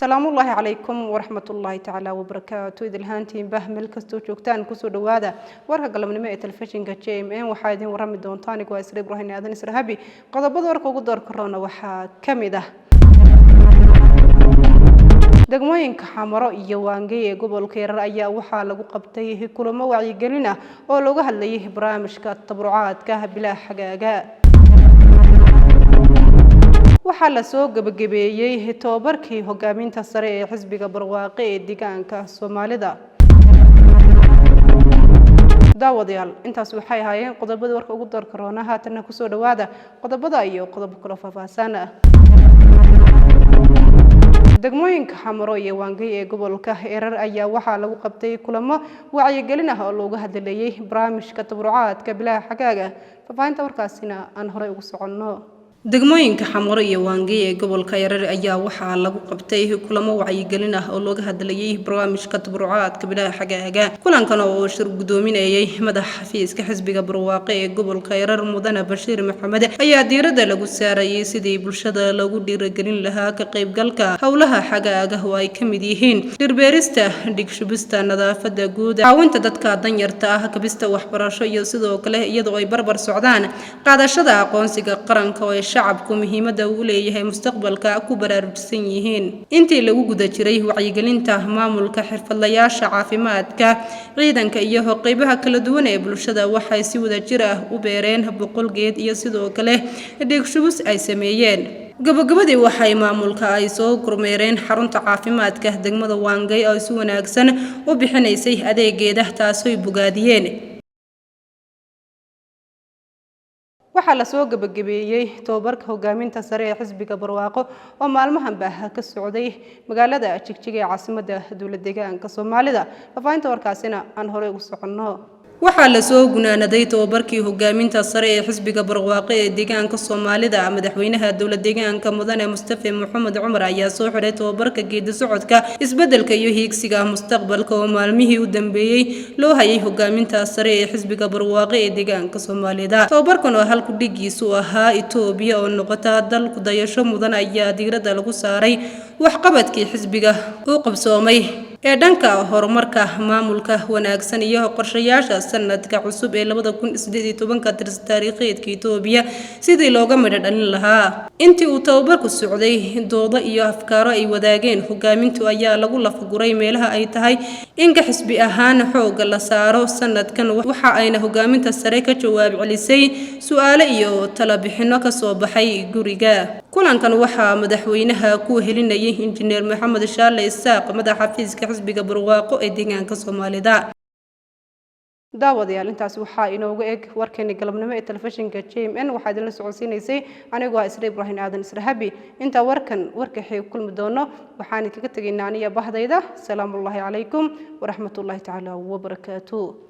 السلام الله عليكم ورحمة الله تعالى وبركاته. إذا الهانتين بهمل كستو جوكتان كسو دوادا ورها قلم نماء تلفزيون كجيم إن وحايدين ورمي دونتاني وإسرائيل إبراهيم آذان إسرهابي قد بدورك وقدر كورونا وحا كمده degmooyinka xamaro iyo waangay ee gobolka Yarar ayaa waxa lagu qabtay kulamo wacyigelin ah oo looga hadlayay barnaamijka tabarucaadka bilaa xagaaga waxa la soo gabagabeeyay tababarkii hogaaminta sare ee xisbiga barwaaqo ee deegaanka Soomaalida daawadayaal intaas waxay ahaayeen qodobada warka ugu door corona haatan ku soo dhawaada qodobada iyo qodobo kale faahfaahsan degmooyinka xamaro iyo waangay ee gobolka Yarar ayaa waxa lagu qabtay kulamo wacyigelin ah oo looga hadlayay barnaamijka tabarucaadka bilaa xagaaga faafahinta warkaasina aan hore ugu soconno degmooyinka xamaro iyo waangay ee gobolka Yarar ayaa waxa lagu qabtay kulamo wacyigelin ah oo looga hadlayay barnaamijka tabarucaadka bilaa xagaaga kulankan oo shir gudoominayay madaxa xafiiska xisbiga barwaaqo ee gobolka Yarar mudane Bashiir Maxamed ayaa diiradda lagu saarayay sidii bulshada lagu dhiirigelin lahaa ka qaybgalka hawlaha xagaaga oo ay kamid yihiin dhirbeerista dhigshubista nadaafada guud caawinta dadka danyarta ah kabista waxbarasho iyo sidoo kale iyadoo ay barbar socdaan qaadashada aqoonsiga qaranka oo shacabku muhiimada u leeyahay mustaqbalka ku baraarujsan yihiin intii lagu guda jiray wacyigelinta maamulka xirfadlayaasha caafimaadka ciidanka iyo qaybaha kala duwan ee bulshada waxay si wada jir ah u beereen boqol geed iyo sidoo kale dhigshubis ay sameeyeen gabagabadii waxay maamulka ay soo kormeereen xarunta caafimaadka degmada waangay oo si wanaagsan u bixinaysay adeegeeda taasoo bogaadiyeen waxa la soo gabagabeeyay tababarka hogaaminta sare ee xisbiga barwaaqo oo maalmahan baa ka socday magaalada Jigjiga ee caasimadda dawladda deegaanka Soomaalida faafahinta warkaasina aan hore ugu soconno waxa la soo gunaanaday tababarkii hogaaminta sare ee xisbiga barwaaqo ee deegaanka Soomaalida madaxweynaha dawladda deegaanka mudane Mustafa Maxamed Umar ayaa soo xiray tababarka geedi socodka isbedelka iyo hiigsiga mustaqbalka oo maalmihii u dambeeyay loo hayay hogaaminta sare ee xisbiga barwaaqo ee deegaanka Soomaalida tababarkan oo halku dhigiisu ahaa Itoobiya oo noqota dal ku dayasho mudan ayaa diiradda lagu saaray waxqabadkii xisbiga uu qabsoomay ee dhanka horumarka maamulka wanaagsan iyo qorshayaasha sanadka cusub ee 2018 taariikheedka Itoobiya sidii looga midho dhalin lahaa intii uu tababarku socday doodo iyo afkaaro ay wadaageen hogaamintu ayaa lagu lafaguray meelaha ay tahay in xisbi ahaan xoog la saaro sanadkan waxa ayna hogaaminta sare ka jawaab celisay su'aalo iyo talo bixino ka soo baxay guriga kulankan waxa madaxweynaha ku helinayay injineer Maxamed Shaale Isaaq madaxa xafiiska xisbiga barwaaqo ee deegaanka Soomaalida daawadayaal intaas waxa inoogu eg warkeena galabnimo ee telefishinka JMN waxa idin la socodsiinaysay anigoo Israa Ibraahim Aadan Israhabi inta warka xig kulmi doono waxaan kaga tageynaa aniga bahdayda salaamu alaykum wa rahmatullahi ta'ala wa barakaatuh